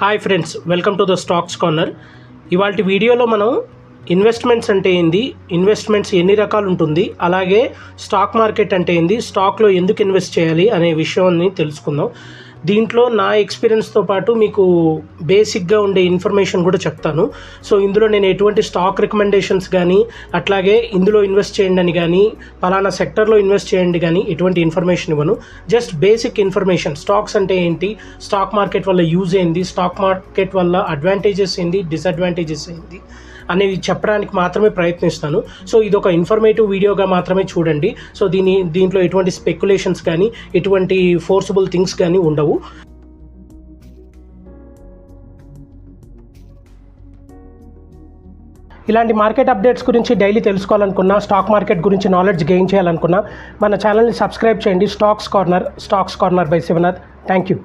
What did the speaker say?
Hi friends, welcome to the stocks corner. ఇవాళ వీడియోలో మనం ఇన్వెస్ట్మెంట్స్ అంటే ఏంది, ఇన్వెస్ట్మెంట్స్ ఎన్ని రకాలు ఉంటుంది, అలాగే స్టాక్ మార్కెట్ అంటే ఏంది, స్టాక్లో ఎందుకు ఇన్వెస్ట్ చేయాలి అనే విషయాన్ని తెలుసుకుందాం. దీంట్లో నా ఎక్స్పీరియన్స్తో పాటు మీకు బేసిక్గా ఉండే ఇన్ఫర్మేషన్ కూడా చెప్తాను. సో ఇందులో నేను ఎటువంటి స్టాక్ రికమెండేషన్స్ కానీ, అట్లాగే ఇందులో ఇన్వెస్ట్ చేయండి అని కానీ, పలానా సెక్టర్లో ఇన్వెస్ట్ చేయండి కానీ ఎటువంటి ఇన్ఫర్మేషన్ ఇవ్వను. జస్ట్ బేసిక్ ఇన్ఫర్మేషన్, స్టాక్స్ అంటే ఏంటి, స్టాక్ మార్కెట్ వల్ల యూజ్ ఏంది, స్టాక్ మార్కెట్ వల్ల అడ్వాంటేజెస్ ఏంది, డిసడ్వాంటేజెస్ ఏంది అనేవి చెప్పడానికి మాత్రమే ప్రయత్నిస్తాను. సో ఇది ఒక ఇన్ఫర్మేటివ్ వీడియోగా మాత్రమే చూడండి. సో దీంట్లో ఎటువంటి స్పెక్యులేషన్స్ కానీ, ఎటువంటి ఫోర్సబుల్ థింగ్స్ కానీ ఉండవు. ఇలాంటి మార్కెట్ అప్డేట్స్ గురించి డైలీ తెలుసుకోవాలనుకున్నా, స్టాక్ మార్కెట్ గురించి నాలెడ్జ్ గెయిన్ చేయాలనుకున్నా మన ఛానల్ని సబ్స్క్రైబ్ చేయండి. Stocks corner by Shivanath. Thank you.